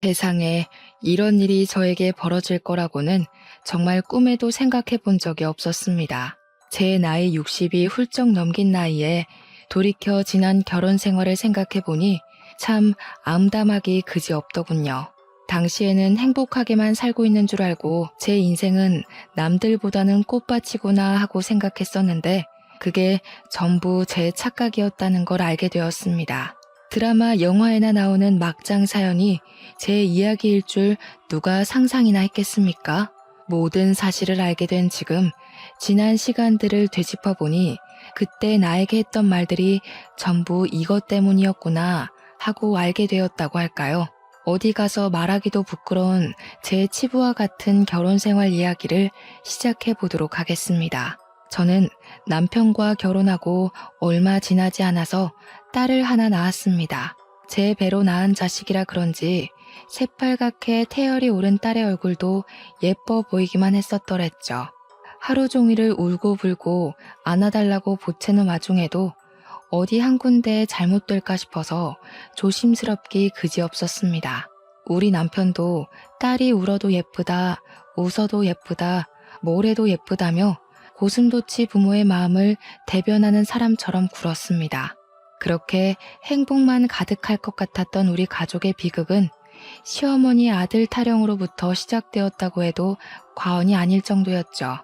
세상에 이런 일이 저에게 벌어질 거라고는 정말 꿈에도 생각해 본 적이 없었습니다. 제 나이 60이 훌쩍 넘긴 나이에 돌이켜 지난 결혼 생활을 생각해 보니 참 암담하기 그지없더군요. 당시에는 행복하게만 살고 있는 줄 알고 제 인생은 남들보다는 꽃밭이구나 하고 생각했었는데 그게 전부 제 착각이었다는 걸 알게 되었습니다. 드라마, 영화에나 나오는 막장 사연이 제 이야기일 줄 누가 상상이나 했겠습니까? 모든 사실을 알게 된 지금, 지난 시간들을 되짚어 보니 그때 나에게 했던 말들이 전부 이것 때문이었구나 하고 알게 되었다고 할까요? 어디 가서 말하기도 부끄러운 제 치부와 같은 결혼 생활 이야기를 시작해 보도록 하겠습니다. 저는 남편과 결혼하고 얼마 지나지 않아서 딸을 하나 낳았습니다. 제 배로 낳은 자식이라 그런지 새빨갛게 태열이 오른 딸의 얼굴도 예뻐 보이기만 했었더랬죠. 하루 종일을 울고불고 안아달라고 보채는 와중에도 어디 한 군데 잘못될까 싶어서 조심스럽기 그지없었습니다. 우리 남편도 딸이 울어도 예쁘다, 웃어도 예쁘다, 뭘 해도 예쁘다며 고슴도치 부모의 마음을 대변하는 사람처럼 굴었습니다. 그렇게 행복만 가득할 것 같았던 우리 가족의 비극은 시어머니 아들 타령으로부터 시작되었다고 해도 과언이 아닐 정도였죠.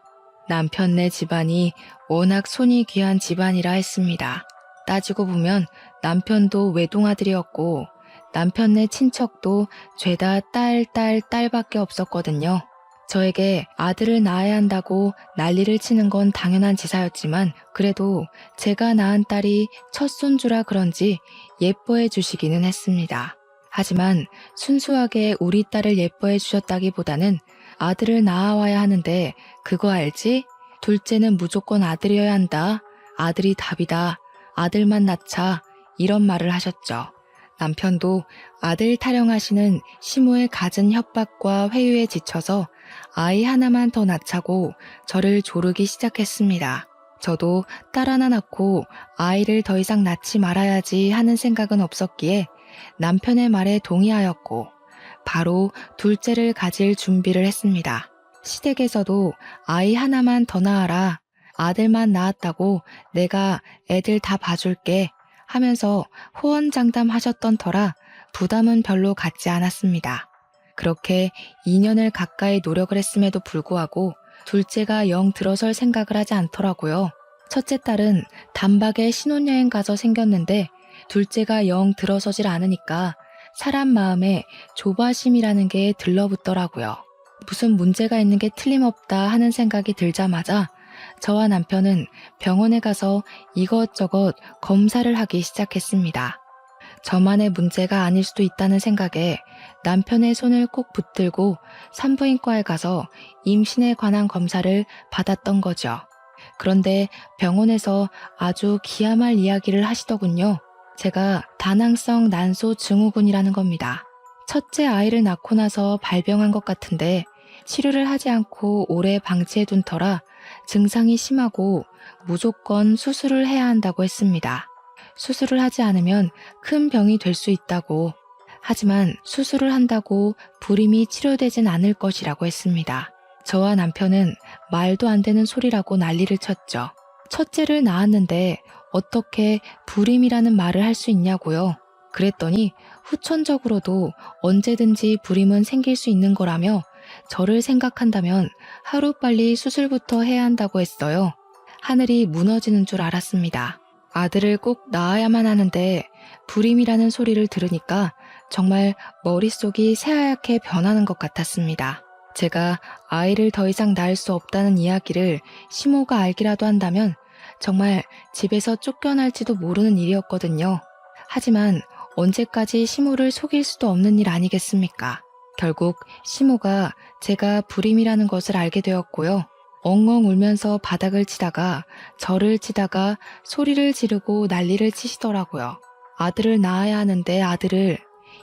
남편네 집안이 워낙 손이 귀한 집안이라 했습니다. 따지고 보면 남편도 외동아들이었고 남편네 친척도 죄다 딸밖에 없었거든요. 저에게 아들을 낳아야 한다고 난리를 치는 건 당연한 지사였지만 그래도 제가 낳은 딸이 첫 손주라 그런지 예뻐해 주시기는 했습니다. 하지만 순수하게 우리 딸을 예뻐해 주셨다기보다는 아들을 낳아와야 하는데 그거 알지? 둘째는 무조건 아들이어야 한다. 아들이 답이다. 아들만 낳자. 이런 말을 하셨죠. 남편도 아들 타령하시는 시모의 갖은 협박과 회유에 지쳐서 아이 하나만 더 낳자고 저를 조르기 시작했습니다. 저도 딸 하나 낳고 아이를 더 이상 낳지 말아야지 하는 생각은 없었기에 남편의 말에 동의하였고 바로 둘째를 가질 준비를 했습니다. 시댁에서도 아이 하나만 더 낳아라. 아들만 낳았다고 내가 애들 다 봐줄게 하면서 호언장담하셨던 터라 부담은 별로 갖지 않았습니다. 그렇게 2년을 가까이 노력을 했음에도 불구하고 둘째가 영 들어설 생각을 하지 않더라고요. 첫째 딸은 단박에 신혼여행 가서 생겼는데 둘째가 영 들어서질 않으니까 사람 마음에 조바심이라는 게 들러붙더라고요. 무슨 문제가 있는 게 틀림없다 하는 생각이 들자마자 저와 남편은 병원에 가서 이것저것 검사를 하기 시작했습니다. 저만의 문제가 아닐 수도 있다는 생각에 남편의 손을 꼭 붙들고 산부인과에 가서 임신에 관한 검사를 받았던 거죠. 그런데 병원에서 아주 기야말 이야기를 하시더군요. 제가 다낭성 난소 증후군이라는 겁니다. 첫째 아이를 낳고 나서 발병한 것 같은데 치료를 하지 않고 오래 방치해둔 터라 증상이 심하고 무조건 수술을 해야 한다고 했습니다. 수술을 하지 않으면 큰 병이 될 수 있다고. 하지만 수술을 한다고 불임이 치료되진 않을 것이라고 했습니다. 저와 남편은 말도 안 되는 소리라고 난리를 쳤죠. 첫째를 낳았는데 어떻게 불임이라는 말을 할 수 있냐고요. 그랬더니 후천적으로도 언제든지 불임은 생길 수 있는 거라며 저를 생각한다면 하루빨리 수술부터 해야 한다고 했어요. 하늘이 무너지는 줄 알았습니다. 아들을 꼭 낳아야만 하는데 불임이라는 소리를 들으니까 정말 머릿속이 새하얗게 변하는 것 같았습니다. 제가 아이를 더 이상 낳을 수 없다는 이야기를 시모가 알기라도 한다면 정말 집에서 쫓겨날지도 모르는 일이었거든요. 하지만 언제까지 시모를 속일 수도 없는 일 아니겠습니까? 결국 시모가 제가 불임이라는 것을 알게 되었고요. 엉엉 울면서 바닥을 치다가 저를 치다가 소리를 지르고 난리를 치시더라고요. 아들을 낳아야 하는데 아들을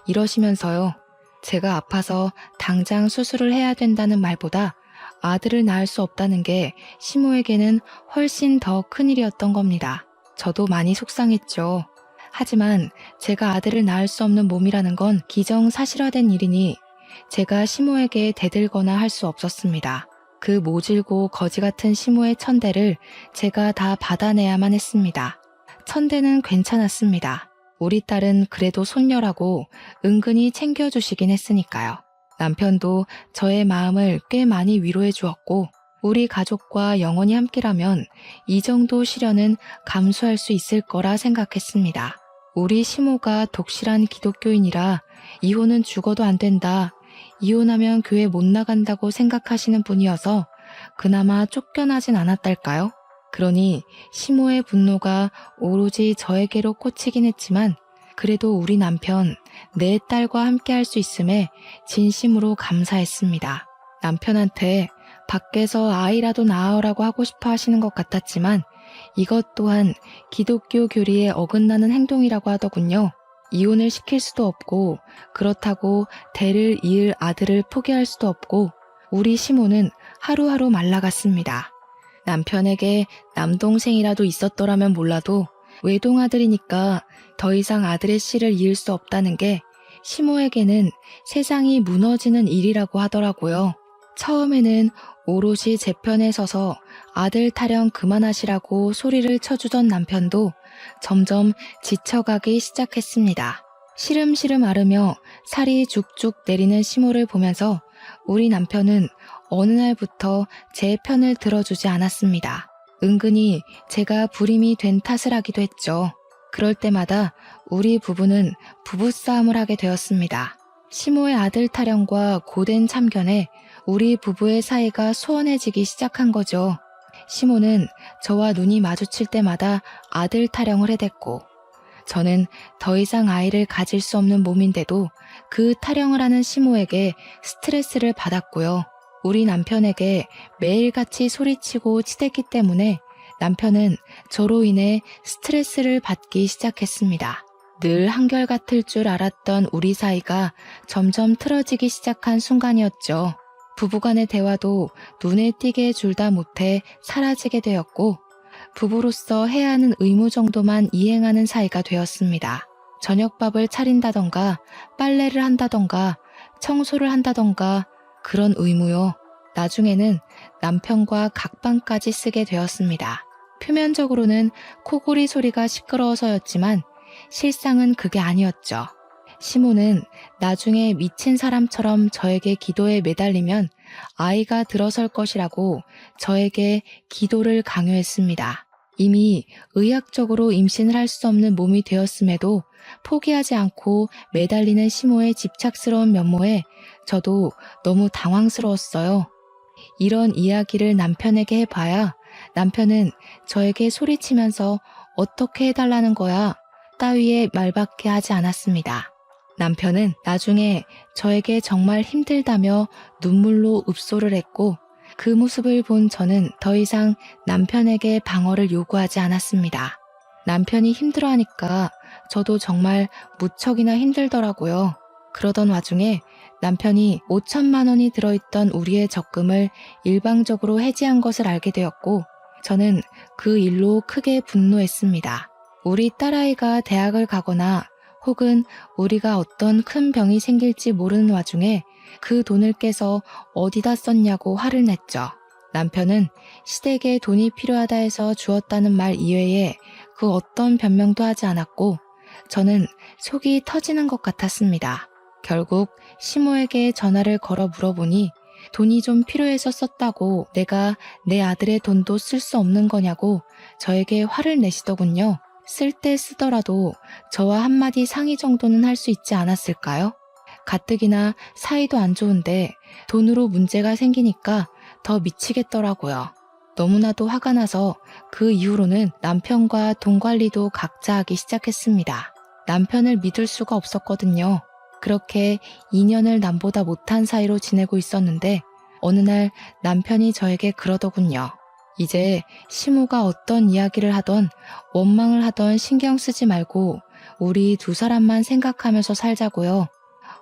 이러시면서요. 제가 아파서 당장 수술을 해야 된다는 말보다 아들을 낳을 수 없다는 게 시모에게는 훨씬 더 큰일이었던 겁니다. 저도 많이 속상했죠. 하지만 제가 아들을 낳을 수 없는 몸이라는 건 기정사실화된 일이니 제가 시모에게 대들거나 할 수 없었습니다. 그 모질고 거지 같은 시모의 천대를 제가 다 받아내야만 했습니다. 천대는 괜찮았습니다. 우리 딸은 그래도 손녀라고 은근히 챙겨주시긴 했으니까요. 남편도 저의 마음을 꽤 많이 위로해 주었고 우리 가족과 영원히 함께라면 이 정도 시련은 감수할 수 있을 거라 생각했습니다. 우리 시모가 독실한 기독교인이라 이혼은 죽어도 안 된다. 이혼하면 교회 못 나간다고 생각하시는 분이어서 그나마 쫓겨나진 않았달까요? 그러니 시모의 분노가 오로지 저에게로 꽂히긴 했지만 그래도 우리 남편, 내 딸과 함께 할 수 있음에 진심으로 감사했습니다. 남편한테 밖에서 아이라도 낳으라고 하고 싶어 하시는 것 같았지만 이것 또한 기독교 교리에 어긋나는 행동이라고 하더군요. 이혼을 시킬 수도 없고 그렇다고 대를 이을 아들을 포기할 수도 없고 우리 시모는 하루하루 말라갔습니다. 남편에게 남동생이라도 있었더라면 몰라도 외동아들이니까 더 이상 아들의 씨를 이을 수 없다는 게 시모에게는 세상이 무너지는 일이라고 하더라고요. 처음에는 오롯이 제 편에 서서 아들 타령 그만하시라고 소리를 쳐주던 남편도 점점 지쳐가기 시작했습니다. 시름시름 앓으며 살이 죽죽 내리는 시모를 보면서 우리 남편은 어느 날부터 제 편을 들어주지 않았습니다. 은근히 제가 불임이 된 탓을 하기도 했죠. 그럴 때마다 우리 부부는 부부싸움을 하게 되었습니다. 시모의 아들 타령과 고된 참견에 우리 부부의 사이가 소원해지기 시작한 거죠. 시모는 저와 눈이 마주칠 때마다 아들 타령을 해댔고 저는 더 이상 아이를 가질 수 없는 몸인데도 그 타령을 하는 시모에게 스트레스를 받았고요. 우리 남편에게 매일같이 소리치고 치댔기 때문에 남편은 저로 인해 스트레스를 받기 시작했습니다. 늘 한결같을 줄 알았던 우리 사이가 점점 틀어지기 시작한 순간이었죠. 부부간의 대화도 눈에 띄게 줄다 못해 사라지게 되었고 부부로서 해야 하는 의무 정도만 이행하는 사이가 되었습니다. 저녁밥을 차린다던가 빨래를 한다던가 청소를 한다던가 그런 의무요. 나중에는 남편과 각방까지 쓰게 되었습니다. 표면적으로는 코골이 소리가 시끄러워서였지만 실상은 그게 아니었죠. 시모는 나중에 미친 사람처럼 저에게 기도에 매달리면 아이가 들어설 것이라고 저에게 기도를 강요했습니다. 이미 의학적으로 임신을 할 수 없는 몸이 되었음에도 포기하지 않고 매달리는 시모의 집착스러운 면모에 저도 너무 당황스러웠어요. 이런 이야기를 남편에게 해봐야 남편은 저에게 소리치면서 어떻게 해달라는 거야 따위의 말밖에 하지 않았습니다. 남편은 나중에 저에게 정말 힘들다며 눈물로 읍소를 했고 그 모습을 본 저는 더 이상 남편에게 방어를 요구하지 않았습니다. 남편이 힘들어하니까 저도 정말 무척이나 힘들더라고요. 그러던 와중에 남편이 5천만 원이 들어있던 우리의 적금을 일방적으로 해지한 것을 알게 되었고 저는 그 일로 크게 분노했습니다. 우리 딸아이가 대학을 가거나 혹은 우리가 어떤 큰 병이 생길지 모르는 와중에 그 돈을 깨서 어디다 썼냐고 화를 냈죠. 남편은 시댁에 돈이 필요하다 해서 주었다는 말 이외에 그 어떤 변명도 하지 않았고 저는 속이 터지는 것 같았습니다. 결국 시모에게 전화를 걸어 물어보니 돈이 좀 필요해서 썼다고 내가 내 아들의 돈도 쓸 수 없는 거냐고 저에게 화를 내시더군요. 쓸 때 쓰더라도 저와 한마디 상의 정도는 할 수 있지 않았을까요? 가뜩이나 사이도 안 좋은데 돈으로 문제가 생기니까 더 미치겠더라고요. 너무나도 화가 나서 그 이후로는 남편과 돈 관리도 각자 하기 시작했습니다. 남편을 믿을 수가 없었거든요. 그렇게 2년을 남보다 못한 사이로 지내고 있었는데 어느 날 남편이 저에게 그러더군요. 이제 시모가 어떤 이야기를 하던 원망을 하던 신경 쓰지 말고 우리 두 사람만 생각하면서 살자고요.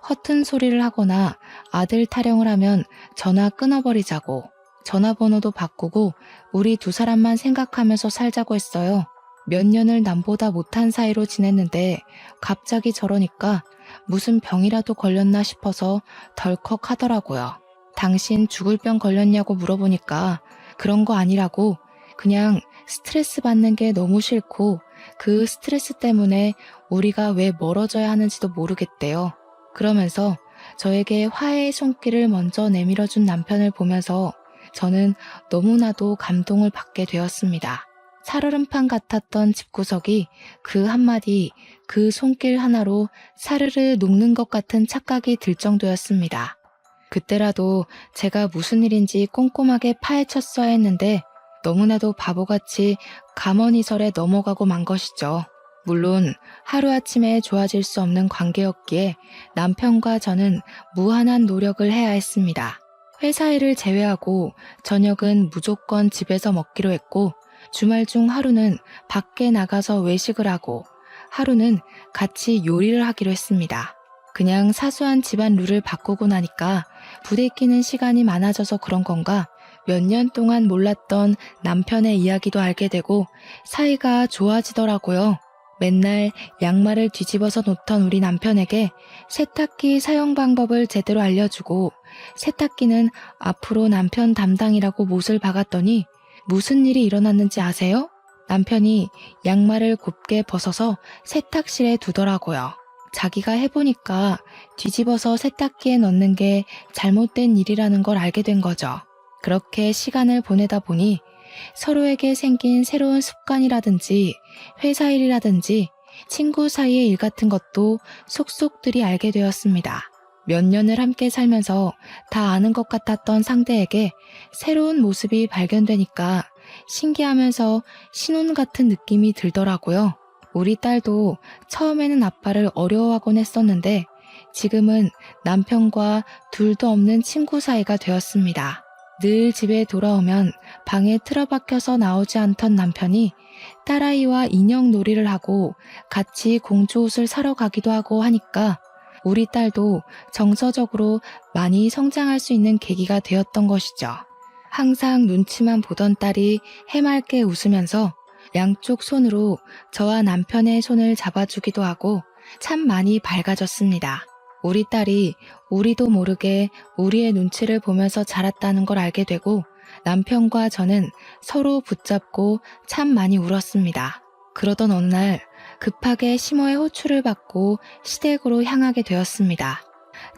허튼 소리를 하거나 아들 타령을 하면 전화 끊어버리자고 전화번호도 바꾸고 우리 두 사람만 생각하면서 살자고 했어요. 몇 년을 남보다 못한 사이로 지냈는데 갑자기 저러니까 무슨 병이라도 걸렸나 싶어서 덜컥 하더라고요. 당신 죽을 병 걸렸냐고 물어보니까 그런 거 아니라고, 그냥 스트레스 받는 게 너무 싫고 그 스트레스 때문에 우리가 왜 멀어져야 하는지도 모르겠대요. 그러면서 저에게 화해의 손길을 먼저 내밀어준 남편을 보면서 저는 너무나도 감동을 받게 되었습니다. 살얼음판 같았던 집구석이 그 한마디, 그 손길 하나로 사르르 녹는 것 같은 착각이 들 정도였습니다. 그때라도 제가 무슨 일인지 꼼꼼하게 파헤쳤어야 했는데 너무나도 바보같이 감언이설에 넘어가고 만 것이죠. 물론 하루아침에 좋아질 수 없는 관계였기에 남편과 저는 무한한 노력을 해야 했습니다. 회사 일을 제외하고 저녁은 무조건 집에서 먹기로 했고, 주말 중 하루는 밖에 나가서 외식을 하고 하루는 같이 요리를 하기로 했습니다. 그냥 사소한 집안 룰을 바꾸고 나니까 부대끼는 시간이 많아져서 그런 건가 몇 년 동안 몰랐던 남편의 이야기도 알게 되고 사이가 좋아지더라고요. 맨날 양말을 뒤집어서 놓던 우리 남편에게 세탁기 사용 방법을 제대로 알려주고 세탁기는 앞으로 남편 담당이라고 못을 박았더니 무슨 일이 일어났는지 아세요? 남편이 양말을 곱게 벗어서 세탁실에 두더라고요. 자기가 해보니까 뒤집어서 세탁기에 넣는 게 잘못된 일이라는 걸 알게 된 거죠. 그렇게 시간을 보내다 보니 서로에게 생긴 새로운 습관이라든지 회사 일이라든지 친구 사이의 일 같은 것도 속속들이 알게 되었습니다. 몇 년을 함께 살면서 다 아는 것 같았던 상대에게 새로운 모습이 발견되니까 신기하면서 신혼 같은 느낌이 들더라고요. 우리 딸도 처음에는 아빠를 어려워하곤 했었는데 지금은 남편과 둘도 없는 친구 사이가 되었습니다. 늘 집에 돌아오면 방에 틀어박혀서 나오지 않던 남편이 딸아이와 인형 놀이를 하고 같이 공주 옷을 사러 가기도 하고 하니까 우리 딸도 정서적으로 많이 성장할 수 있는 계기가 되었던 것이죠. 항상 눈치만 보던 딸이 해맑게 웃으면서 양쪽 손으로 저와 남편의 손을 잡아주기도 하고 참 많이 밝아졌습니다. 우리 딸이 우리도 모르게 우리의 눈치를 보면서 자랐다는 걸 알게 되고 남편과 저는 서로 붙잡고 참 많이 울었습니다. 그러던 어느 날 급하게 시모의 호출을 받고 시댁으로 향하게 되었습니다.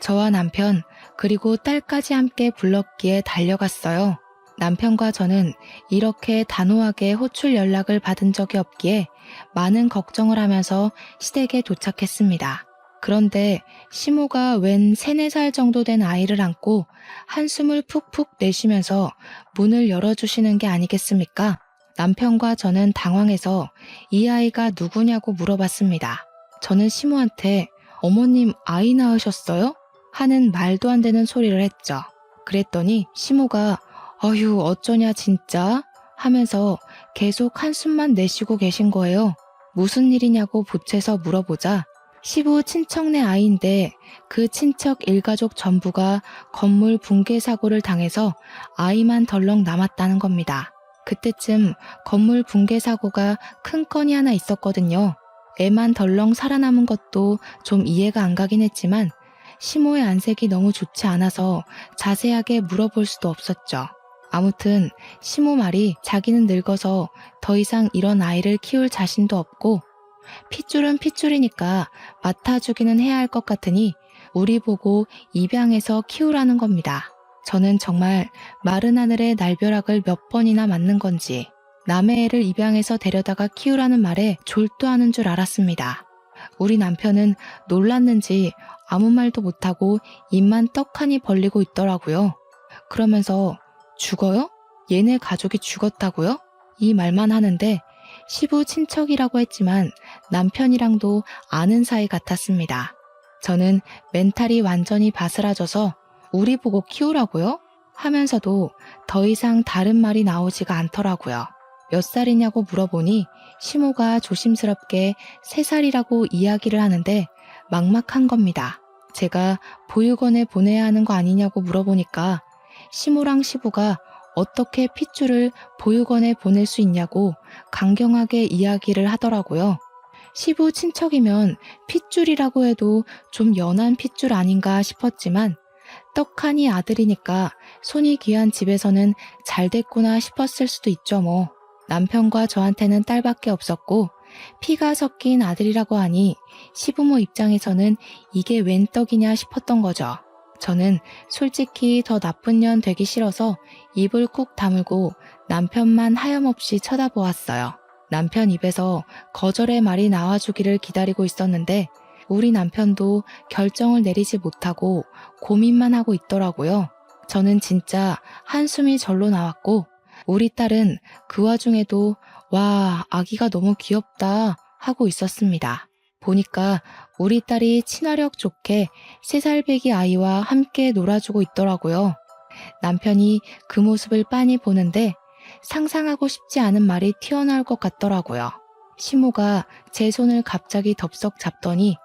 저와 남편 그리고 딸까지 함께 불렀기에 달려갔어요. 남편과 저는 이렇게 단호하게 호출 연락을 받은 적이 없기에 많은 걱정을 하면서 시댁에 도착했습니다. 그런데 시모가 웬 3, 4살 정도 된 아이를 안고 한숨을 푹푹 내쉬면서 문을 열어주시는 게 아니겠습니까? 남편과 저는 당황해서 이 아이가 누구냐고 물어봤습니다. 저는 시모한테 어머님 아이 낳으셨어요? 하는 말도 안 되는 소리를 했죠. 그랬더니 시모가 어휴 어쩌냐 진짜 하면서 계속 한숨만 내쉬고 계신 거예요. 무슨 일이냐고 보채서 물어보자 시부 친척네 아이인데 그 친척 일가족 전부가 건물 붕괴 사고를 당해서 아이만 덜렁 남았다는 겁니다. 그때쯤 건물 붕괴 사고가 큰 건이 하나 있었거든요. 애만 덜렁 살아남은 것도 좀 이해가 안 가긴 했지만 시모의 안색이 너무 좋지 않아서 자세하게 물어볼 수도 없었죠. 아무튼 시모 말이 자기는 늙어서 더 이상 이런 아이를 키울 자신도 없고 핏줄은 핏줄이니까 맡아주기는 해야 할 것 같으니 우리 보고 입양해서 키우라는 겁니다. 저는 정말 마른 하늘에 날벼락을 몇 번이나 맞는 건지 남의 애를 입양해서 데려다가 키우라는 말에 졸도하는 줄 알았습니다. 우리 남편은 놀랐는지 아무 말도 못하고 입만 떡하니 벌리고 있더라고요. 그러면서 죽어요? 얘네 가족이 죽었다고요? 이 말만 하는데 시부 친척이라고 했지만 남편이랑도 아는 사이 같았습니다. 저는 멘탈이 완전히 바스라져서 우리 보고 키우라고요? 하면서도 더 이상 다른 말이 나오지가 않더라고요. 몇 살이냐고 물어보니 시모가 조심스럽게 3살이라고 이야기를 하는데 막막한 겁니다. 제가 보육원에 보내야 하는 거 아니냐고 물어보니까 시모랑 시부가 어떻게 핏줄을 보육원에 보낼 수 있냐고 강경하게 이야기를 하더라고요. 시부 친척이면 핏줄이라고 해도 좀 연한 핏줄 아닌가 싶었지만 떡하니 아들이니까 손이 귀한 집에서는 잘 됐구나 싶었을 수도 있죠 뭐. 남편과 저한테는 딸밖에 없었고 피가 섞인 아들이라고 하니 시부모 입장에서는 이게 웬 떡이냐 싶었던 거죠. 저는 솔직히 더 나쁜 년 되기 싫어서 입을 꾹 다물고 남편만 하염없이 쳐다보았어요. 남편 입에서 거절의 말이 나와주기를 기다리고 있었는데 우리 남편도 결정을 내리지 못하고 고민만 하고 있더라고요. 저는 진짜 한숨이 절로 나왔고 우리 딸은 그 와중에도 와, 아기가 너무 귀엽다 하고 있었습니다. 보니까 우리 딸이 친화력 좋게 3살 배기 아이와 함께 놀아주고 있더라고요. 남편이 그 모습을 빤히 보는데 상상하고 싶지 않은 말이 튀어나올 것 같더라고요. 시모가 제 손을 갑자기 덥석 잡더니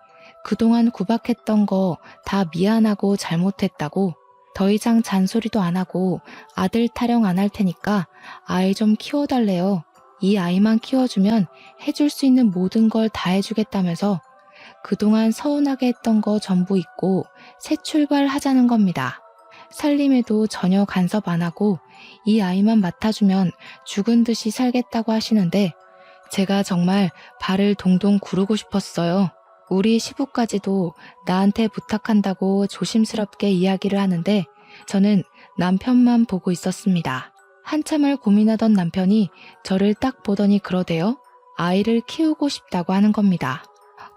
그동안 구박했던 거 다 미안하고 잘못했다고 더 이상 잔소리도 안 하고 아들 타령 안 할 테니까 아이 좀 키워달래요. 이 아이만 키워주면 해줄 수 있는 모든 걸 다 해주겠다면서 그동안 서운하게 했던 거 전부 잊고 새 출발하자는 겁니다. 살림에도 전혀 간섭 안 하고 이 아이만 맡아주면 죽은 듯이 살겠다고 하시는데 제가 정말 발을 동동 구르고 싶었어요. 우리 시부까지도 나한테 부탁한다고 조심스럽게 이야기를 하는데 저는 남편만 보고 있었습니다. 한참을 고민하던 남편이 저를 딱 보더니 그러대요. 아이를 키우고 싶다고 하는 겁니다.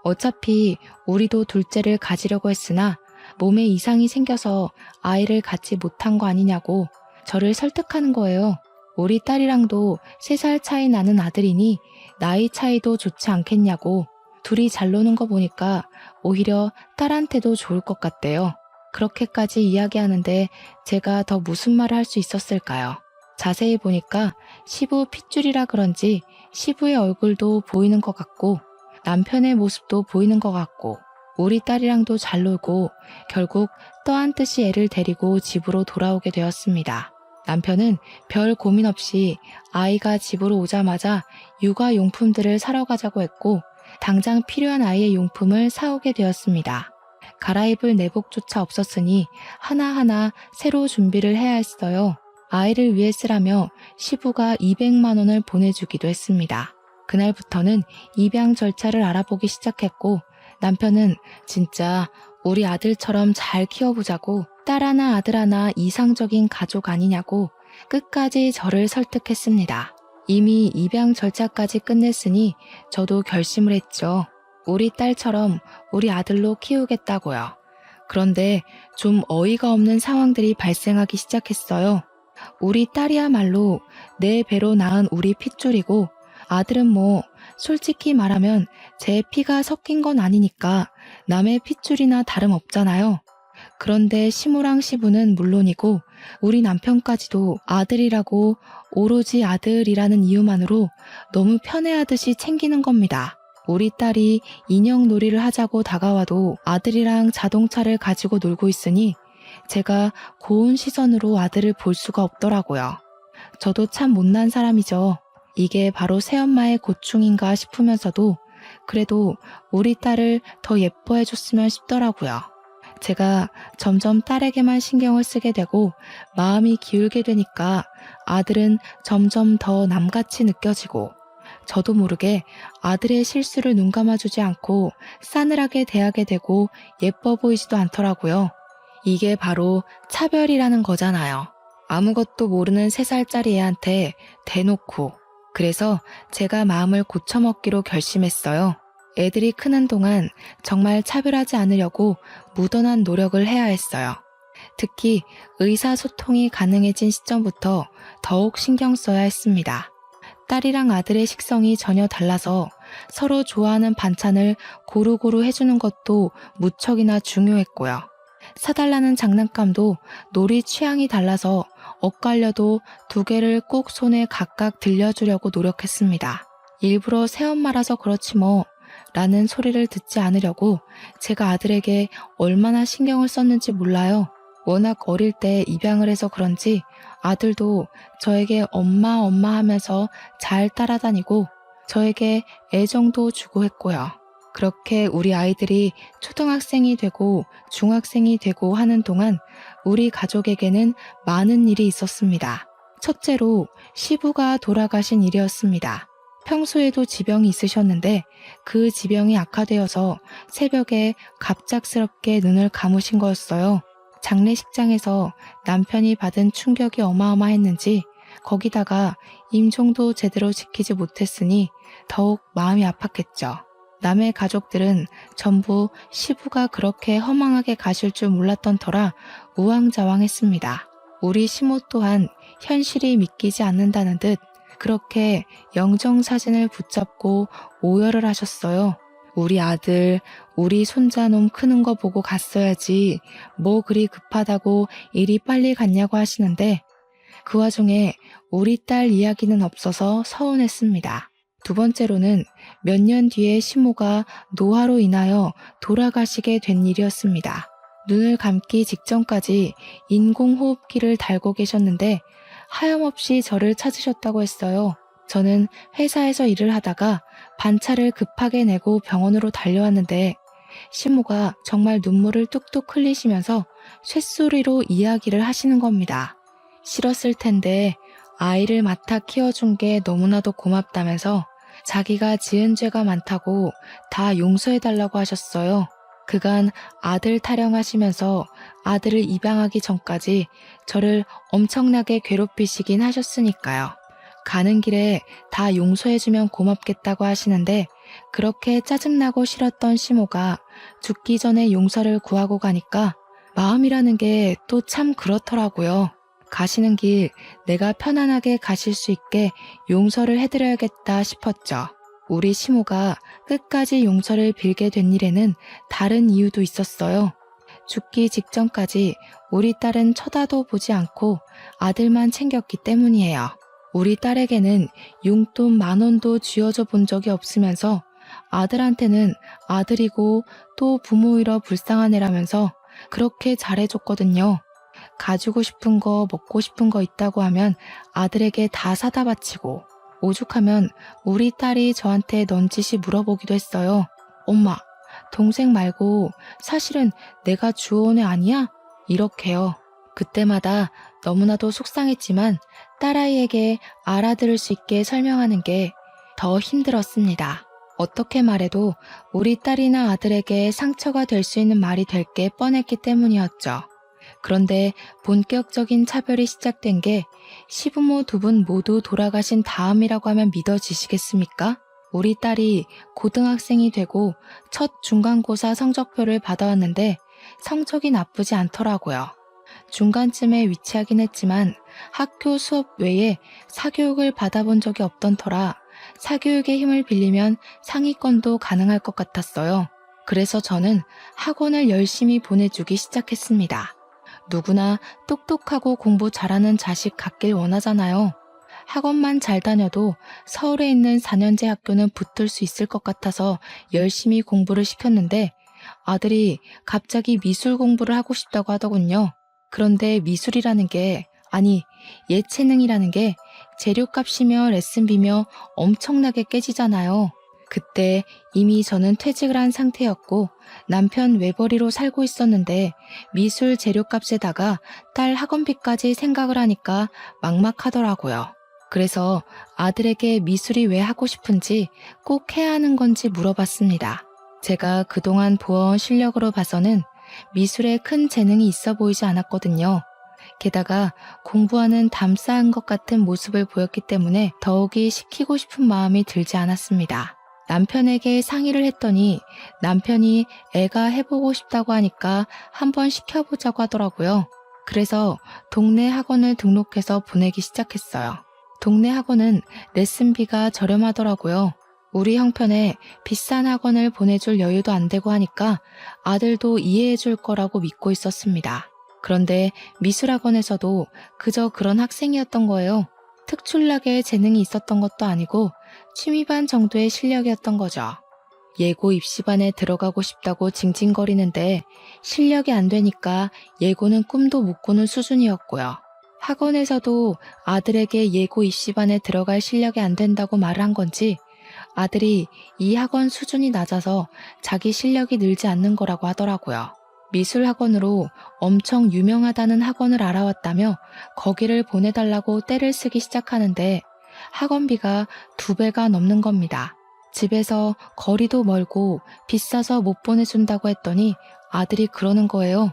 어차피 우리도 둘째를 가지려고 했으나 몸에 이상이 생겨서 아이를 갖지 못한 거 아니냐고 저를 설득하는 거예요. 우리 딸이랑도 3살 차이 나는 아들이니 나이 차이도 좋지 않겠냐고 둘이 잘 노는 거 보니까 오히려 딸한테도 좋을 것 같대요. 그렇게까지 이야기하는데 제가 더 무슨 말을 할 수 있었을까요? 자세히 보니까 시부 핏줄이라 그런지 시부의 얼굴도 보이는 것 같고 남편의 모습도 보이는 것 같고 우리 딸이랑도 잘 놀고 결국 떠안듯이 애를 데리고 집으로 돌아오게 되었습니다. 남편은 별 고민 없이 아이가 집으로 오자마자 육아용품들을 사러 가자고 했고 당장 필요한 아이의 용품을 사오게 되었습니다. 갈아입을 내복조차 없었으니 하나하나 새로 준비를 해야 했어요. 아이를 위해 쓰라며 시부가 200만 원을 보내주기도 했습니다. 그날부터는 입양 절차를 알아보기 시작했고 남편은 진짜 우리 아들처럼 잘 키워보자고 딸 하나 아들 하나 이상적인 가족 아니냐고 끝까지 저를 설득했습니다. 이미 입양 절차까지 끝냈으니 저도 결심을 했죠. 우리 딸처럼 우리 아들로 키우겠다고요. 그런데 좀 어이가 없는 상황들이 발생하기 시작했어요. 우리 딸이야말로 내 배로 낳은 우리 핏줄이고 아들은 뭐 솔직히 말하면 제 피가 섞인 건 아니니까 남의 핏줄이나 다름없잖아요. 그런데 시모랑 시부는 물론이고 우리 남편까지도 아들이라고 오로지 아들이라는 이유만으로 너무 편애하듯이 챙기는 겁니다. 우리 딸이 인형놀이를 하자고 다가와도 아들이랑 자동차를 가지고 놀고 있으니 제가 고운 시선으로 아들을 볼 수가 없더라고요. 저도 참 못난 사람이죠. 이게 바로 새엄마의 고충인가 싶으면서도 그래도 우리 딸을 더 예뻐해줬으면 싶더라고요. 제가 점점 딸에게만 신경을 쓰게 되고 마음이 기울게 되니까 아들은 점점 더 남같이 느껴지고 저도 모르게 아들의 실수를 눈감아주지 않고 싸늘하게 대하게 되고 예뻐 보이지도 않더라고요. 이게 바로 차별이라는 거잖아요. 아무것도 모르는 3살짜리 애한테 대놓고. 그래서 제가 마음을 고쳐먹기로 결심했어요. 애들이 크는 동안 정말 차별하지 않으려고 무던한 노력을 해야 했어요. 특히 의사소통이 가능해진 시점부터 더욱 신경 써야 했습니다. 딸이랑 아들의 식성이 전혀 달라서 서로 좋아하는 반찬을 고루고루 해주는 것도 무척이나 중요했고요. 사달라는 장난감도 놀이 취향이 달라서 엇갈려도 2개를 꼭 손에 각각 들려주려고 노력했습니다. 일부러 새엄마라서 그렇지 뭐 라는 소리를 듣지 않으려고 제가 아들에게 얼마나 신경을 썼는지 몰라요. 워낙 어릴 때 입양을 해서 그런지 아들도 저에게 엄마 엄마 하면서 잘 따라다니고 저에게 애정도 주고 했고요. 그렇게 우리 아이들이 초등학생이 되고 중학생이 되고 하는 동안 우리 가족에게는 많은 일이 있었습니다. 첫째로 시부가 돌아가신 일이었습니다. 평소에도 지병이 있으셨는데 그 지병이 악화되어서 새벽에 갑작스럽게 눈을 감으신 거였어요. 장례식장에서 남편이 받은 충격이 어마어마했는지 거기다가 임종도 제대로 지키지 못했으니 더욱 마음이 아팠겠죠. 남의 가족들은 전부 시부가 그렇게 허망하게 가실 줄 몰랐던 터라 우왕좌왕했습니다. 우리 시모 또한 현실이 믿기지 않는다는 듯 그렇게 영정사진을 붙잡고 오열을 하셨어요. 우리 아들, 우리 손자놈 크는 거 보고 갔어야지 뭐 그리 급하다고 일이 빨리 갔냐고 하시는데 그 와중에 우리 딸 이야기는 없어서 서운했습니다. 두 번째로는 몇 년 뒤에 시모가 노화로 인하여 돌아가시게 된 일이었습니다. 눈을 감기 직전까지 인공호흡기를 달고 계셨는데 하염없이 저를 찾으셨다고 했어요. 저는 회사에서 일을 하다가 반차를 급하게 내고 병원으로 달려왔는데 시모가 정말 눈물을 뚝뚝 흘리시면서 쇳소리로 이야기를 하시는 겁니다. 싫었을 텐데 아이를 맡아 키워준 게 너무나도 고맙다면서 자기가 지은 죄가 많다고 다 용서해달라고 하셨어요. 그간 아들 타령하시면서 아들을 입양하기 전까지 저를 엄청나게 괴롭히시긴 하셨으니까요. 가는 길에 다 용서해주면 고맙겠다고 하시는데 그렇게 짜증나고 싫었던 시모가 죽기 전에 용서를 구하고 가니까 마음이라는 게 또 참 그렇더라고요. 가시는 길 내가 편안하게 가실 수 있게 용서를 해드려야겠다 싶었죠. 우리 시모가 끝까지 용서를 빌게 된 일에는 다른 이유도 있었어요. 죽기 직전까지 우리 딸은 쳐다도 보지 않고 아들만 챙겼기 때문이에요. 우리 딸에게는 용돈 10,000원도 쥐어줘 본 적이 없으면서 아들한테는 아들이고 또 부모이러 불쌍한 애라면서 그렇게 잘해줬거든요. 가지고 싶은 거 먹고 싶은 거 있다고 하면 아들에게 다 사다 바치고 오죽하면 우리 딸이 저한테 넌지시 물어보기도 했어요. 엄마, 동생 말고 사실은 내가 주워온 애 아니야? 이렇게요. 그때마다 너무나도 속상했지만 딸아이에게 알아들을 수 있게 설명하는 게 더 힘들었습니다. 어떻게 말해도 우리 딸이나 아들에게 상처가 될 수 있는 말이 될 게 뻔했기 때문이었죠. 그런데 본격적인 차별이 시작된 게 시부모 두 분 모두 돌아가신 다음이라고 하면 믿어지시겠습니까? 우리 딸이 고등학생이 되고 첫 중간고사 성적표를 받아왔는데 성적이 나쁘지 않더라고요. 중간쯤에 위치하긴 했지만 학교 수업 외에 사교육을 받아본 적이 없던 터라 사교육의 힘을 빌리면 상위권도 가능할 것 같았어요. 그래서 저는 학원을 열심히 보내주기 시작했습니다. 누구나 똑똑하고 공부 잘하는 자식 갖길 원하잖아요. 학원만 잘 다녀도 서울에 있는 4년제 학교는 붙을 수 있을 것 같아서 열심히 공부를 시켰는데 아들이 갑자기 미술 공부를 하고 싶다고 하더군요. 그런데 미술이라는 게, 아니 예체능이라는 게 재료값이며 레슨비며 엄청나게 깨지잖아요. 그때 이미 저는 퇴직을 한 상태였고 남편 외벌이로 살고 있었는데 미술 재료값에다가 딸 학원비까지 생각을 하니까 막막하더라고요. 그래서 아들에게 미술이 왜 하고 싶은지 꼭 해야 하는 건지 물어봤습니다. 제가 그동안 보아온 실력으로 봐서는 미술에 큰 재능이 있어 보이지 않았거든요. 게다가 공부하는 담싸한 것 같은 모습을 보였기 때문에 더욱이 시키고 싶은 마음이 들지 않았습니다. 남편에게 상의를 했더니 남편이 애가 해보고 싶다고 하니까 한번 시켜보자고 하더라고요. 그래서 동네 학원을 등록해서 보내기 시작했어요. 동네 학원은 레슨비가 저렴하더라고요. 우리 형편에 비싼 학원을 보내줄 여유도 안 되고 하니까 아들도 이해해줄 거라고 믿고 있었습니다. 그런데 미술학원에서도 그저 그런 학생이었던 거예요. 특출나게 재능이 있었던 것도 아니고 취미반 정도의 실력이었던 거죠. 예고 입시반에 들어가고 싶다고 징징거리는데 실력이 안 되니까 예고는 꿈도 못 꾸는 수준이었고요. 학원에서도 아들에게 예고 입시반에 들어갈 실력이 안 된다고 말을 한 건지 아들이 이 학원 수준이 낮아서 자기 실력이 늘지 않는 거라고 하더라고요. 미술 학원으로 엄청 유명하다는 학원을 알아왔다며 거기를 보내달라고 떼를 쓰기 시작하는데 학원비가 2배가 넘는 겁니다. 집에서 거리도 멀고 비싸서 못 보내준다고 했더니 아들이 그러는 거예요.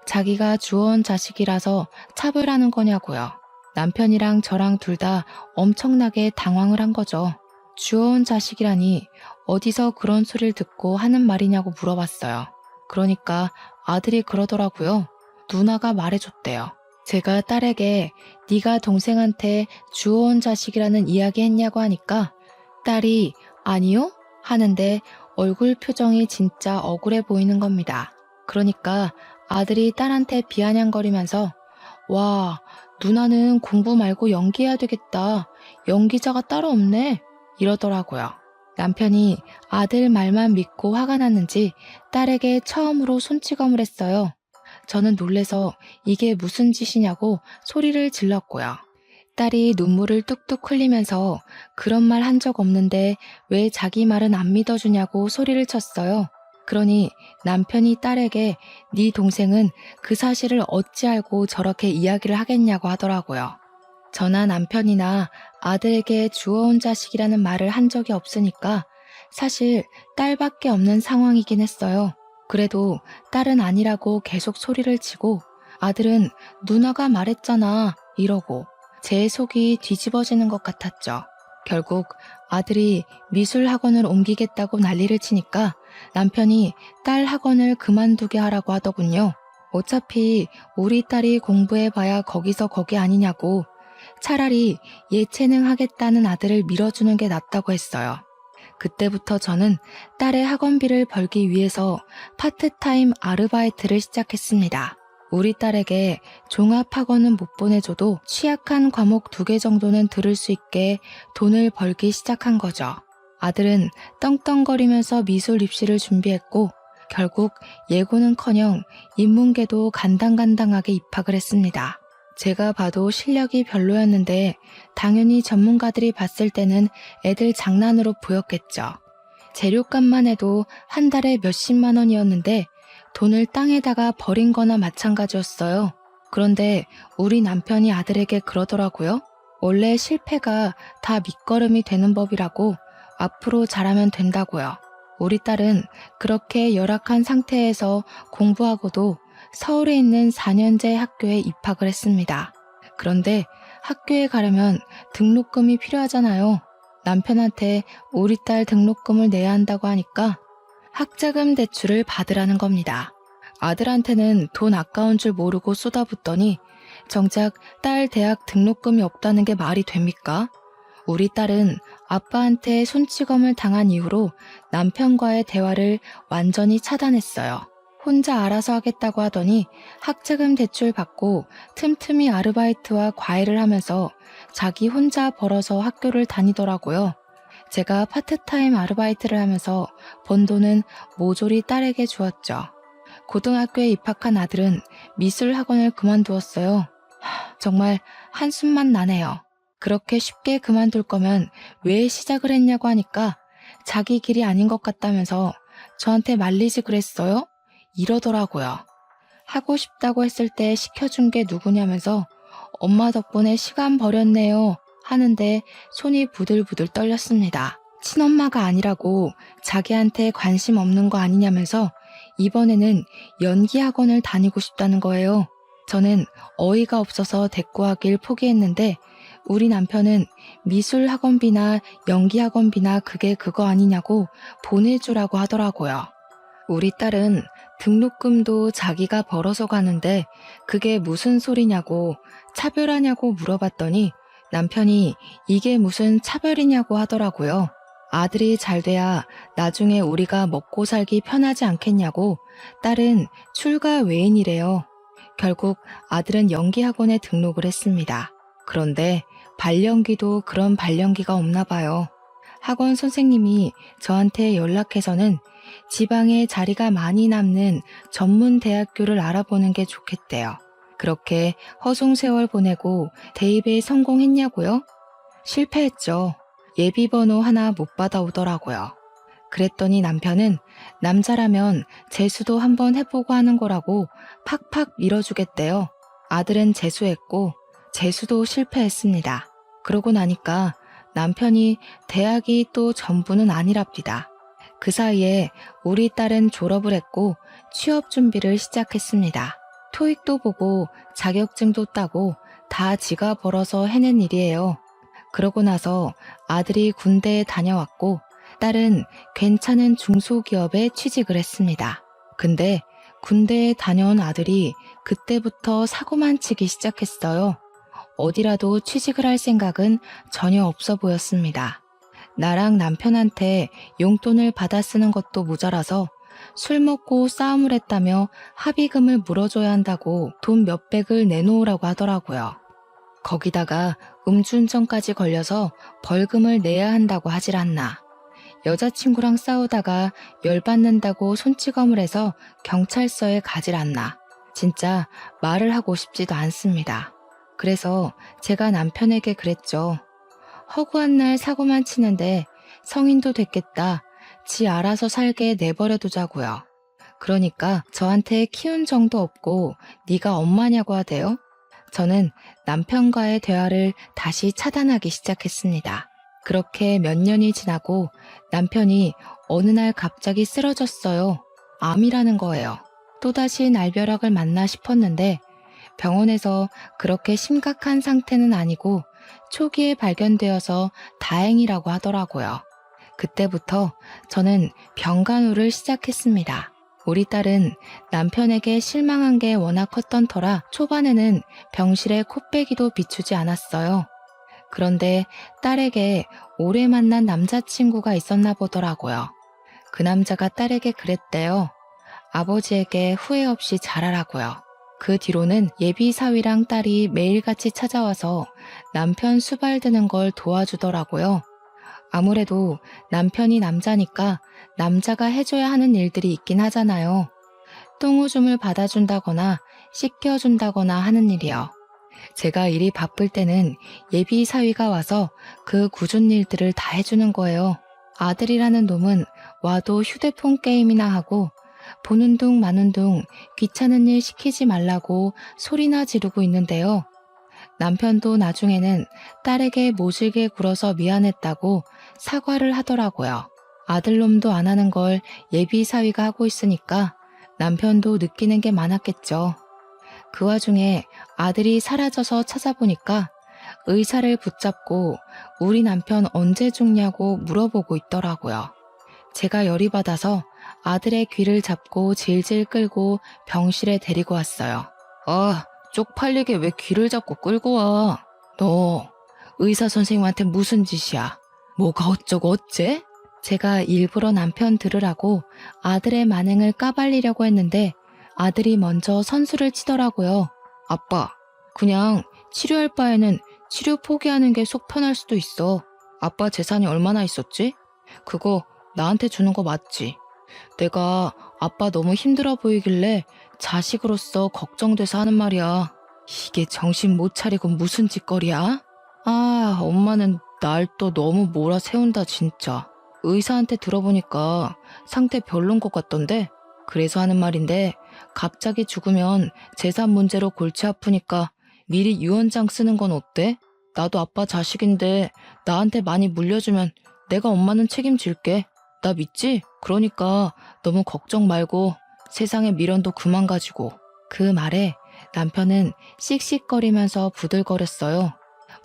자기가 주워온 자식이라서 차별하는 거냐고요. 남편이랑 저랑 둘 다 엄청나게 당황을 한 거죠. 주워온 자식이라니 어디서 그런 소리를 듣고 하는 말이냐고 물어봤어요. 그러니까 아들이 그러더라고요. 누나가 말해줬대요. 제가 딸에게 네가 동생한테 주워온 자식이라는 이야기 했냐고 하니까 딸이 아니요? 하는데 얼굴 표정이 진짜 억울해 보이는 겁니다. 그러니까 아들이 딸한테 비아냥거리면서 와, 누나는 공부 말고 연기해야 되겠다. 연기자가 따로 없네. 이러더라고요. 남편이 아들 말만 믿고 화가 났는지 딸에게 처음으로 손찌검을 했어요. 저는 놀래서 이게 무슨 짓이냐고 소리를 질렀고요. 딸이 눈물을 뚝뚝 흘리면서 그런 말 한 적 없는데 왜 자기 말은 안 믿어주냐고 소리를 쳤어요. 그러니 남편이 딸에게 네 동생은 그 사실을 어찌 알고 저렇게 이야기를 하겠냐고 하더라고요. 저나 남편이나 아들에게 주워온 자식이라는 말을 한 적이 없으니까 사실 딸밖에 없는 상황이긴 했어요. 그래도 딸은 아니라고 계속 소리를 치고 아들은 누나가 말했잖아 이러고 제 속이 뒤집어지는 것 같았죠. 결국 아들이 미술 학원을 옮기겠다고 난리를 치니까 남편이 딸 학원을 그만두게 하라고 하더군요. 어차피 우리 딸이 공부해봐야 거기서 거기 아니냐고 차라리 예체능 하겠다는 아들을 밀어주는 게 낫다고 했어요. 그때부터 저는 딸의 학원비를 벌기 위해서 파트타임 아르바이트를 시작했습니다. 우리 딸에게 종합학원은 못 보내줘도 취약한 과목 2개 정도는 들을 수 있게 돈을 벌기 시작한 거죠. 아들은 떵떵거리면서 미술 입시를 준비했고 결국 예고는커녕 인문계도 간당간당하게 입학을 했습니다. 제가 봐도 실력이 별로였는데 당연히 전문가들이 봤을 때는 애들 장난으로 보였겠죠. 재료값만 해도 한 달에 몇십만 원이었는데 돈을 땅에다가 버린 거나 마찬가지였어요. 그런데 우리 남편이 아들에게 그러더라고요. 원래 실패가 다 밑거름이 되는 법이라고 앞으로 잘하면 된다고요. 우리 딸은 그렇게 열악한 상태에서 공부하고도 서울에 있는 4년제 학교에 입학을 했습니다. 그런데 학교에 가려면 등록금이 필요하잖아요. 남편한테 우리 딸 등록금을 내야 한다고 하니까 학자금 대출을 받으라는 겁니다. 아들한테는 돈 아까운 줄 모르고 쏟아붓더니 정작 딸 대학 등록금이 없다는 게 말이 됩니까? 우리 딸은 아빠한테 손찌검을 당한 이후로 남편과의 대화를 완전히 차단했어요. 혼자 알아서 하겠다고 하더니 학자금 대출 받고 틈틈이 아르바이트와 과외를 하면서 자기 혼자 벌어서 학교를 다니더라고요. 제가 파트타임 아르바이트를 하면서 번 돈은 모조리 딸에게 주었죠. 고등학교에 입학한 아들은 미술 학원을 그만두었어요. 정말 한숨만 나네요. 그렇게 쉽게 그만둘 거면 왜 시작을 했냐고 하니까 자기 길이 아닌 것 같다면서 저한테 말리지 그랬어요? 이러더라고요. 하고 싶다고 했을 때 시켜준 게 누구냐면서 엄마 덕분에 시간 버렸네요 하는데 손이 부들부들 떨렸습니다. 친엄마가 아니라고 자기한테 관심 없는 거 아니냐면서 이번에는 연기학원을 다니고 싶다는 거예요. 저는 어이가 없어서 대꾸하길 포기했는데 우리 남편은 미술 학원비나 연기 학원비나 그게 그거 아니냐고 보내주라고 하더라고요. 우리 딸은 등록금도 자기가 벌어서 가는데 그게 무슨 소리냐고 차별하냐고 물어봤더니 남편이 이게 무슨 차별이냐고 하더라고요. 아들이 잘 돼야 나중에 우리가 먹고 살기 편하지 않겠냐고 딸은 출가 외인이래요. 결국 아들은 연기학원에 등록을 했습니다. 그런데 발연기도 그런 발연기가 없나 봐요. 학원 선생님이 저한테 연락해서는 지방에 자리가 많이 남는 전문 대학교를 알아보는 게 좋겠대요. 그렇게 허송세월 보내고 대입에 성공했냐고요? 실패했죠. 예비번호 하나 못 받아오더라고요. 그랬더니 남편은 남자라면 재수도 한번 해보고 하는 거라고 팍팍 밀어주겠대요. 아들은 재수했고 재수도 실패했습니다. 그러고 나니까 남편이 대학이 또 전부는 아니랍니다. 그 사이에 우리 딸은 졸업을 했고 취업 준비를 시작했습니다. 토익도 보고 자격증도 따고 다 지가 벌어서 해낸 일이에요. 그러고 나서 아들이 군대에 다녀왔고 딸은 괜찮은 중소기업에 취직을 했습니다. 근데 군대에 다녀온 아들이 그때부터 사고만 치기 시작했어요. 어디라도 취직을 할 생각은 전혀 없어 보였습니다. 나랑 남편한테 용돈을 받아 쓰는 것도 모자라서 술 먹고 싸움을 했다며 합의금을 물어줘야 한다고 돈 몇백을 내놓으라고 하더라고요. 거기다가 음주운전까지 걸려서 벌금을 내야 한다고 하질 않나. 여자친구랑 싸우다가 열받는다고 손찌검을 해서 경찰서에 가질 않나. 진짜 말을 하고 싶지도 않습니다. 그래서 제가 남편에게 그랬죠. 허구한 날 사고만 치는데 성인도 됐겠다. 지 알아서 살게 내버려두자고요. 그러니까 저한테 키운 정도 없고 네가 엄마냐고 하대요. 저는 남편과의 대화를 다시 차단하기 시작했습니다. 그렇게 몇 년이 지나고 남편이 어느 날 갑자기 쓰러졌어요. 암이라는 거예요. 또다시 날벼락을 맞나 싶었는데 병원에서 그렇게 심각한 상태는 아니고 초기에 발견되어서 다행이라고 하더라고요. 그때부터 저는 병간호를 시작했습니다. 우리 딸은 남편에게 실망한 게 워낙 컸던 터라 초반에는 병실에 코빼기도 비추지 않았어요. 그런데 딸에게 오래 만난 남자친구가 있었나 보더라고요. 그 남자가 딸에게 그랬대요. 아버지에게 후회 없이 잘하라고요. 그 뒤로는 예비 사위랑 딸이 매일같이 찾아와서 남편 수발드는 걸 도와주더라고요. 아무래도 남편이 남자니까 남자가 해줘야 하는 일들이 있긴 하잖아요. 똥오줌을 받아준다거나 씻겨준다거나 하는 일이요. 제가 일이 바쁠 때는 예비 사위가 와서 그 굳은 일들을 다 해주는 거예요. 아들이라는 놈은 와도 휴대폰 게임이나 하고 보는 둥 마는 둥 귀찮은 일 시키지 말라고 소리나 지르고 있는데요. 남편도 나중에는 딸에게 모질게 굴어서 미안했다고 사과를 하더라고요. 아들놈도 안 하는 걸 예비 사위가 하고 있으니까 남편도 느끼는 게 많았겠죠. 그 와중에 아들이 사라져서 찾아보니까 의사를 붙잡고 우리 남편 언제 죽냐고 물어보고 있더라고요. 제가 열이 받아서 아들의 귀를 잡고 질질 끌고 병실에 데리고 왔어요. 쪽팔리게 왜 귀를 잡고 끌고 와? 너 의사 선생님한테 무슨 짓이야? 뭐가 어쩌고 어째? 제가 일부러 남편 들으라고 아들의 만행을 까발리려고 했는데 아들이 먼저 선수를 치더라고요. 아빠, 그냥 치료할 바에는 치료 포기하는 게 속 편할 수도 있어. 아빠 재산이 얼마나 있었지? 그거 나한테 주는 거 맞지? 내가 아빠 너무 힘들어 보이길래 자식으로서 걱정돼서 하는 말이야. 이게 정신 못 차리고 무슨 짓거리야? 엄마는 날 또 너무 몰아세운다 진짜. 의사한테 들어보니까 상태 별론 것 같던데? 그래서 하는 말인데 갑자기 죽으면 재산 문제로 골치 아프니까 미리 유언장 쓰는 건 어때? 나도 아빠 자식인데 나한테 많이 물려주면 내가 엄마는 책임질게. 나 믿지? 그러니까 너무 걱정 말고 세상에 미련도 그만 가지고. 그 말에 남편은 씩씩거리면서 부들거렸어요.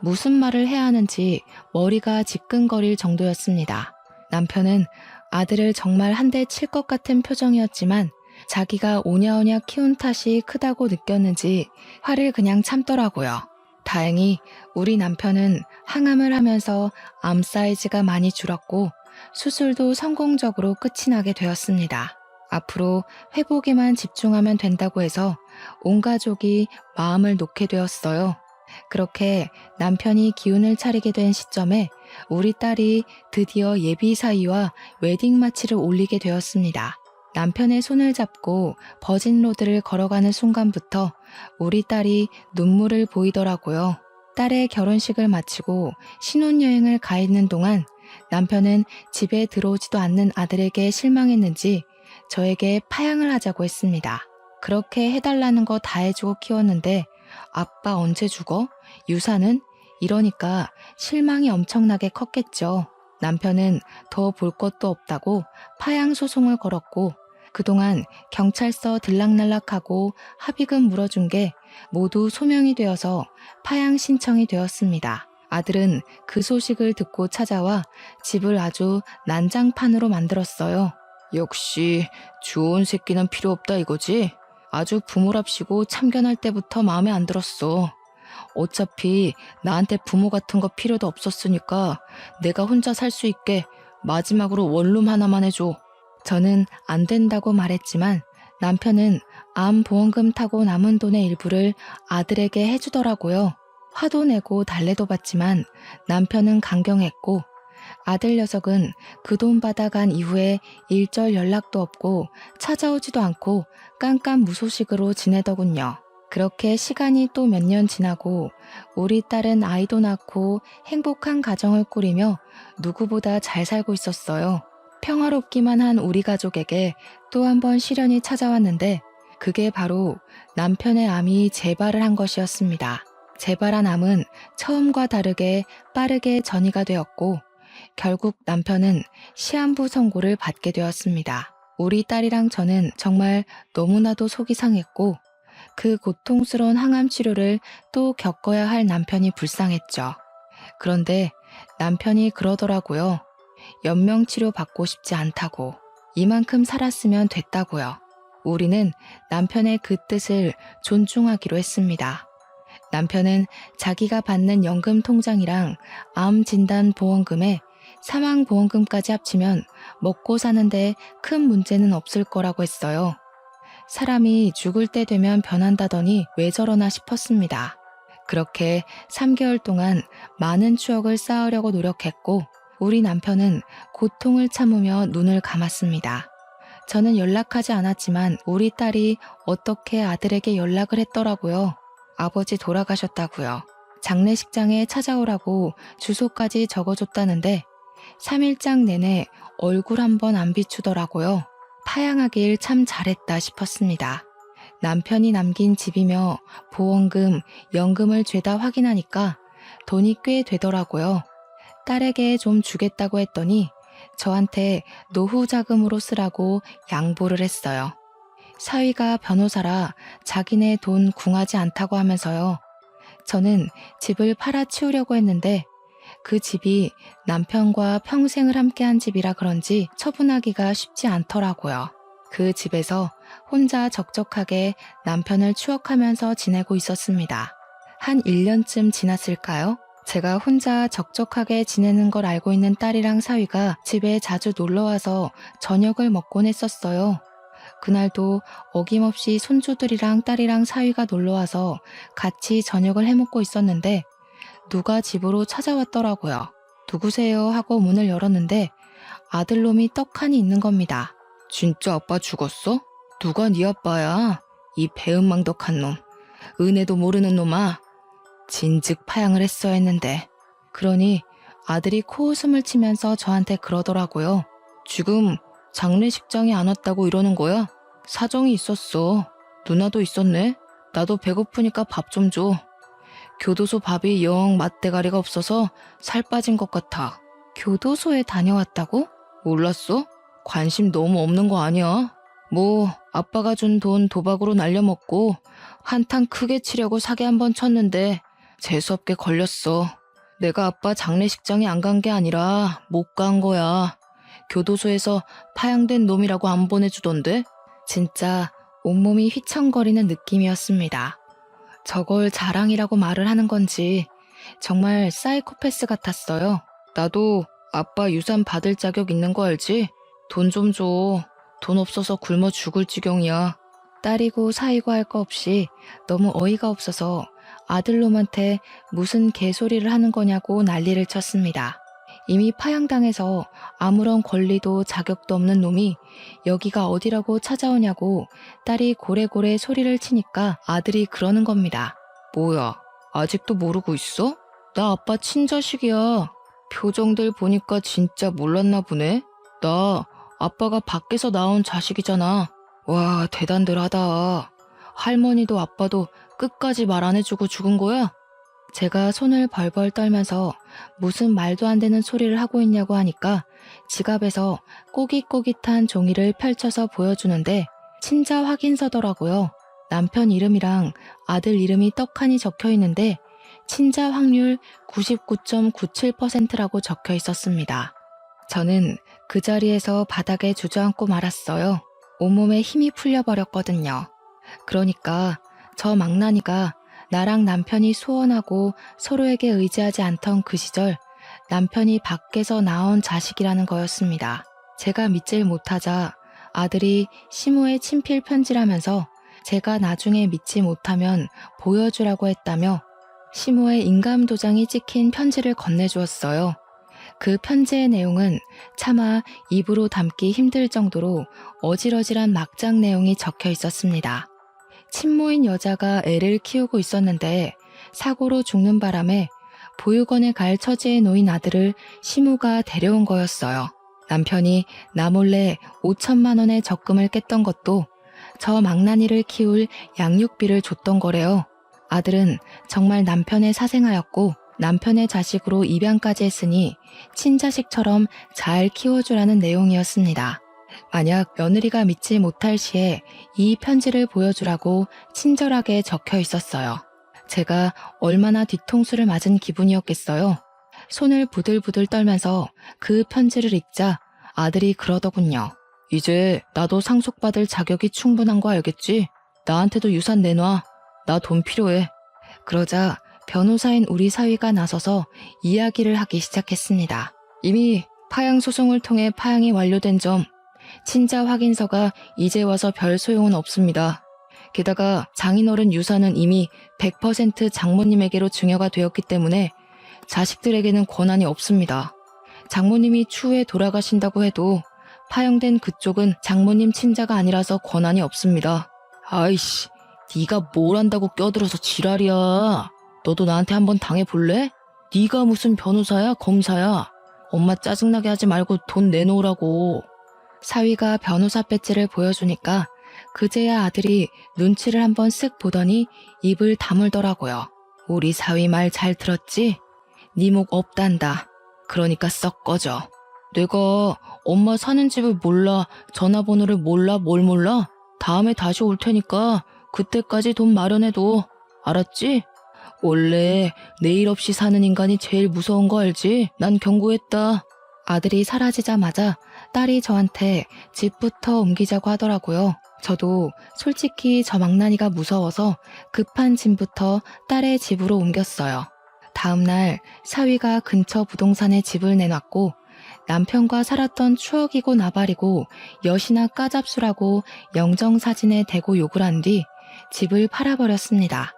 무슨 말을 해야 하는지 머리가 지끈거릴 정도였습니다. 남편은 아들을 정말 한 대 칠 것 같은 표정이었지만 자기가 오냐오냐 키운 탓이 크다고 느꼈는지 화를 그냥 참더라고요. 다행히 우리 남편은 항암을 하면서 암 사이즈가 많이 줄었고 수술도 성공적으로 끝이 나게 되었습니다. 앞으로 회복에만 집중하면 된다고 해서 온 가족이 마음을 놓게 되었어요. 그렇게 남편이 기운을 차리게 된 시점에 우리 딸이 드디어 예비 사위와 웨딩 마치를 올리게 되었습니다. 남편의 손을 잡고 버진로드를 걸어가는 순간부터 우리 딸이 눈물을 보이더라고요. 딸의 결혼식을 마치고 신혼여행을 가 있는 동안 남편은 집에 들어오지도 않는 아들에게 실망했는지 저에게 파양을 하자고 했습니다. 그렇게 해달라는 거 다 해주고 키웠는데 아빠 언제 죽어? 유산은? 이러니까 실망이 엄청나게 컸겠죠. 남편은 더 볼 것도 없다고 파양 소송을 걸었고 그동안 경찰서 들락날락하고 합의금 물어준 게 모두 소명이 되어서 파양 신청이 되었습니다. 아들은 그 소식을 듣고 찾아와 집을 아주 난장판으로 만들었어요. 역시 주온 새끼는 필요 없다 이거지? 아주 부모랍시고 참견할 때부터 마음에 안 들었어. 어차피 나한테 부모 같은 거 필요도 없었으니까 내가 혼자 살 수 있게 마지막으로 원룸 하나만 해줘. 저는 안 된다고 말했지만 남편은 암 보험금 타고 남은 돈의 일부를 아들에게 해주더라고요. 화도 내고 달래도 받지만 남편은 강경했고 아들 녀석은 그 돈 받아간 이후에 일절 연락도 없고 찾아오지도 않고 깜깜무소식으로 지내더군요. 그렇게 시간이 또 몇 년 지나고 우리 딸은 아이도 낳고 행복한 가정을 꾸리며 누구보다 잘 살고 있었어요. 평화롭기만 한 우리 가족에게 또 한 번 시련이 찾아왔는데 그게 바로 남편의 암이 재발을 한 것이었습니다. 재발한 암은 처음과 다르게 빠르게 전이가 되었고 결국 남편은 시한부 선고를 받게 되었습니다. 우리 딸이랑 저는 정말 너무나도 속이 상했고 그 고통스러운 항암 치료를 또 겪어야 할 남편이 불쌍했죠. 그런데 남편이 그러더라고요. 연명치료 받고 싶지 않다고. 이만큼 살았으면 됐다고요. 우리는 남편의 그 뜻을 존중하기로 했습니다. 남편은 자기가 받는 연금 통장이랑 암 진단 보험금에 사망 보험금까지 합치면 먹고 사는데 큰 문제는 없을 거라고 했어요. 사람이 죽을 때 되면 변한다더니 왜 저러나 싶었습니다. 그렇게 3개월 동안 많은 추억을 쌓으려고 노력했고 우리 남편은 고통을 참으며 눈을 감았습니다. 저는 연락하지 않았지만 우리 딸이 어떻게 아들에게 연락을 했더라고요. 아버지 돌아가셨다고요. 장례식장에 찾아오라고 주소까지 적어줬다는데 3일장 내내 얼굴 한 번 안 비추더라고요. 파양하길 참 잘했다 싶었습니다. 남편이 남긴 집이며 보험금, 연금을 죄다 확인하니까 돈이 꽤 되더라고요. 딸에게 좀 주겠다고 했더니 저한테 노후 자금으로 쓰라고 양보를 했어요. 사위가 변호사라 자기네 돈 궁하지 않다고 하면서요. 저는 집을 팔아치우려고 했는데 그 집이 남편과 평생을 함께한 집이라 그런지 처분하기가 쉽지 않더라고요. 그 집에서 혼자 적적하게 남편을 추억하면서 지내고 있었습니다. 한 1년쯤 지났을까요? 제가 혼자 적적하게 지내는 걸 알고 있는 딸이랑 사위가 집에 자주 놀러와서 저녁을 먹곤 했었어요. 그날도 어김없이 손주들이랑 딸이랑 사위가 놀러와서 같이 저녁을 해먹고 있었는데 누가 집으로 찾아왔더라고요. 누구세요? 하고 문을 열었는데 아들놈이 떡하니 있는 겁니다. 진짜 아빠 죽었어? 누가 네 아빠야? 이 배은망덕한 놈. 은혜도 모르는 놈아. 진즉 파양을 했어야 했는데. 그러니 아들이 코웃음을 치면서 저한테 그러더라고요. 지금 장례식장에 안 왔다고 이러는 거야? 사정이 있었어. 누나도 있었네. 나도 배고프니까 밥 좀 줘. 교도소 밥이 영 맛대가리가 없어서 살 빠진 것 같아. 교도소에 다녀왔다고? 몰랐어? 관심 너무 없는 거 아니야? 뭐 아빠가 준 돈 도박으로 날려먹고 한탕 크게 치려고 사기 한 번 쳤는데 재수없게 걸렸어. 내가 아빠 장례식장에 안 간 게 아니라 못 간 거야. 교도소에서 파양된 놈이라고 안 보내주던데? 진짜 온몸이 휘청거리는 느낌이었습니다. 저걸 자랑이라고 말을 하는 건지 정말 사이코패스 같았어요. 나도 아빠 유산 받을 자격 있는 거 알지? 돈 좀 줘. 돈 없어서 굶어 죽을 지경이야. 딸이고 사이고 할 거 없이 너무 어이가 없어서 아들놈한테 무슨 개소리를 하는 거냐고 난리를 쳤습니다. 이미 파양당해서 아무런 권리도 자격도 없는 놈이 여기가 어디라고 찾아오냐고 딸이 고래고래 소리를 치니까 아들이 그러는 겁니다. 뭐야, 아직도 모르고 있어? 나 아빠 친자식이야. 표정들 보니까 진짜 몰랐나 보네. 나 아빠가 밖에서 나온 자식이잖아. 와, 대단들 하다. 할머니도 아빠도 끝까지 말 안 해주고 죽은 거야? 제가 손을 벌벌 떨면서 무슨 말도 안 되는 소리를 하고 있냐고 하니까 지갑에서 꼬깃꼬깃한 종이를 펼쳐서 보여주는데 친자 확인서더라고요. 남편 이름이랑 아들 이름이 떡하니 적혀 있는데 친자 확률 99.97%라고 적혀 있었습니다. 저는 그 자리에서 바닥에 주저앉고 말았어요. 온몸에 힘이 풀려버렸거든요. 그러니까 저 망나니가 나랑 남편이 소원하고 서로에게 의지하지 않던 그 시절 남편이 밖에서 나온 자식이라는 거였습니다. 제가 믿질 못하자 아들이 시모의 친필 편지라면서 제가 나중에 믿지 못하면 보여주라고 했다며 시모의 인감도장이 찍힌 편지를 건네주었어요. 그 편지의 내용은 차마 입으로 담기 힘들 정도로 어질어질한 막장 내용이 적혀 있었습니다. 친모인 여자가 애를 키우고 있었는데 사고로 죽는 바람에 보육원에 갈 처지에 놓인 아들을 시모가 데려온 거였어요. 남편이 나 몰래 5천만 원의 적금을 깼던 것도 저 망나니를 키울 양육비를 줬던 거래요. 아들은 정말 남편의 사생아였고 남편의 자식으로 입양까지 했으니 친자식처럼 잘 키워주라는 내용이었습니다. 만약 며느리가 믿지 못할 시에 이 편지를 보여주라고 친절하게 적혀 있었어요. 제가 얼마나 뒤통수를 맞은 기분이었겠어요. 손을 부들부들 떨면서 그 편지를 읽자 아들이 그러더군요. 이제 나도 상속받을 자격이 충분한 거 알겠지? 나한테도 유산 내놔. 나 돈 필요해. 그러자 변호사인 우리 사위가 나서서 이야기를 하기 시작했습니다. 이미 파양 소송을 통해 파양이 완료된 점, 친자 확인서가 이제 와서 별 소용은 없습니다. 게다가 장인어른 유산은 이미 100% 장모님에게로 증여가 되었기 때문에 자식들에게는 권한이 없습니다. 장모님이 추후에 돌아가신다고 해도 파양된 그쪽은 장모님 친자가 아니라서 권한이 없습니다. 아이씨, 네가 뭘 안다고 껴들어서 지랄이야. 너도 나한테 한번 당해볼래? 네가 무슨 변호사야, 검사야. 엄마 짜증나게 하지 말고 돈 내놓으라고. 사위가 변호사 배지를 보여주니까 그제야 아들이 눈치를 한번 쓱 보더니 입을 다물더라고요. 우리 사위 말 잘 들었지? 네 목 없단다. 그러니까 썩 꺼져. 내가 엄마 사는 집을 몰라, 전화번호를 몰라, 뭘 몰라? 다음에 다시 올 테니까 그때까지 돈 마련해둬. 알았지? 원래 내일 없이 사는 인간이 제일 무서운 거 알지? 난 경고했다. 아들이 사라지자마자 딸이 저한테 집부터 옮기자고 하더라고요. 저도 솔직히 저 망나니가 무서워서 급한 짐부터 딸의 집으로 옮겼어요. 다음날 사위가 근처 부동산에 집을 내놨고 남편과 살았던 추억이고 나발이고 여시나 까잡수라고 영정사진에 대고 욕을 한 뒤 집을 팔아버렸습니다.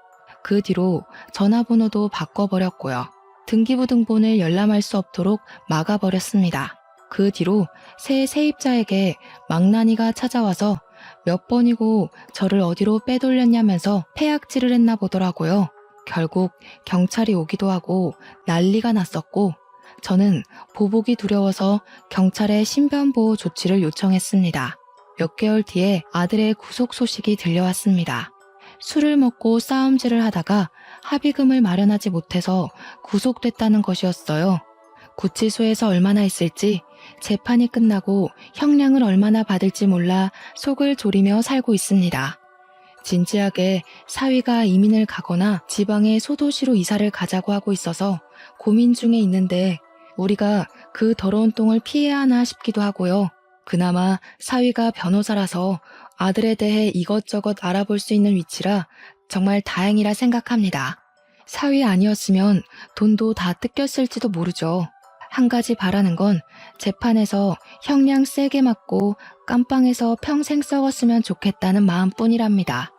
그 뒤로 전화번호도 바꿔버렸고요. 등기부등본을 열람할 수 없도록 막아버렸습니다. 그 뒤로 새 세입자에게 망나니가 찾아와서 몇 번이고 저를 어디로 빼돌렸냐면서 폐악질을 했나 보더라고요. 결국 경찰이 오기도 하고 난리가 났었고 저는 보복이 두려워서 경찰에 신변보호 조치를 요청했습니다. 몇 개월 뒤에 아들의 구속 소식이 들려왔습니다. 술을 먹고 싸움질을 하다가 합의금을 마련하지 못해서 구속됐다는 것이었어요. 구치소에서 얼마나 있을지, 재판이 끝나고 형량을 얼마나 받을지 몰라 속을 졸이며 살고 있습니다. 진지하게 사위가 이민을 가거나 지방의 소도시로 이사를 가자고 하고 있어서 고민 중에 있는데 우리가 그 더러운 똥을 피해야 하나 싶기도 하고요. 그나마 사위가 변호사라서 아들에 대해 이것저것 알아볼 수 있는 위치라 정말 다행이라 생각합니다. 사위 아니었으면 돈도 다 뜯겼을지도 모르죠. 한 가지 바라는 건 재판에서 형량 세게 맞고 깜빵에서 평생 썩었으면 좋겠다는 마음뿐이랍니다.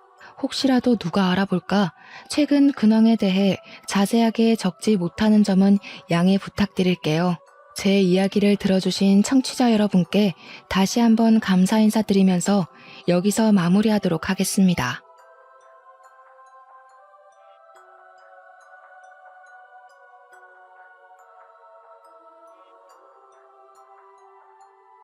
혹시라도 누가 알아볼까 최근 근황에 대해 자세하게 적지 못하는 점은 양해 부탁드릴게요. 제 이야기를 들어주신 청취자 여러분께 다시 한번 감사 인사드리면서 여기서 마무리하도록 하겠습니다.